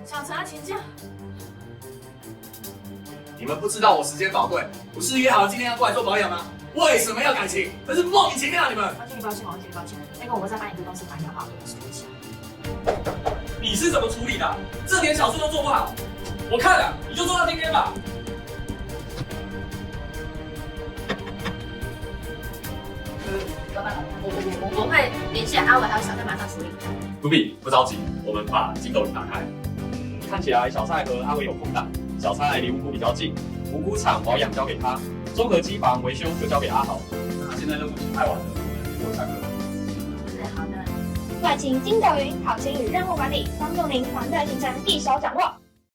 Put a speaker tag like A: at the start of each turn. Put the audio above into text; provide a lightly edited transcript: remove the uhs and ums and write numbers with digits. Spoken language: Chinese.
A: 小陈请假。
B: 你们不知道我时间宝贵，不是约好了今天要过来做保养吗？为什么要改期？真是莫名其妙啊！你们。
A: 王经理抱歉，王经理抱歉，那个我再把你对公司反映好，对不起。
C: 你是怎么处理的？这点小事都做不好，我看了你就做到今天吧。
A: 老板，我会联系阿伟还有小蔡马上处理。
C: 卢比，不着急，我们把筋斗云打开。看起来小蔡和阿伟有空档，小蔡离无辜比较近，无辜厂保养交给他，综合机房维修就交给阿豪。那现在任务已经拍完了，我们联络下课。
A: 是好的。
D: 外勤筋斗云，考勤与任务管理，帮助您团队行程一手掌握。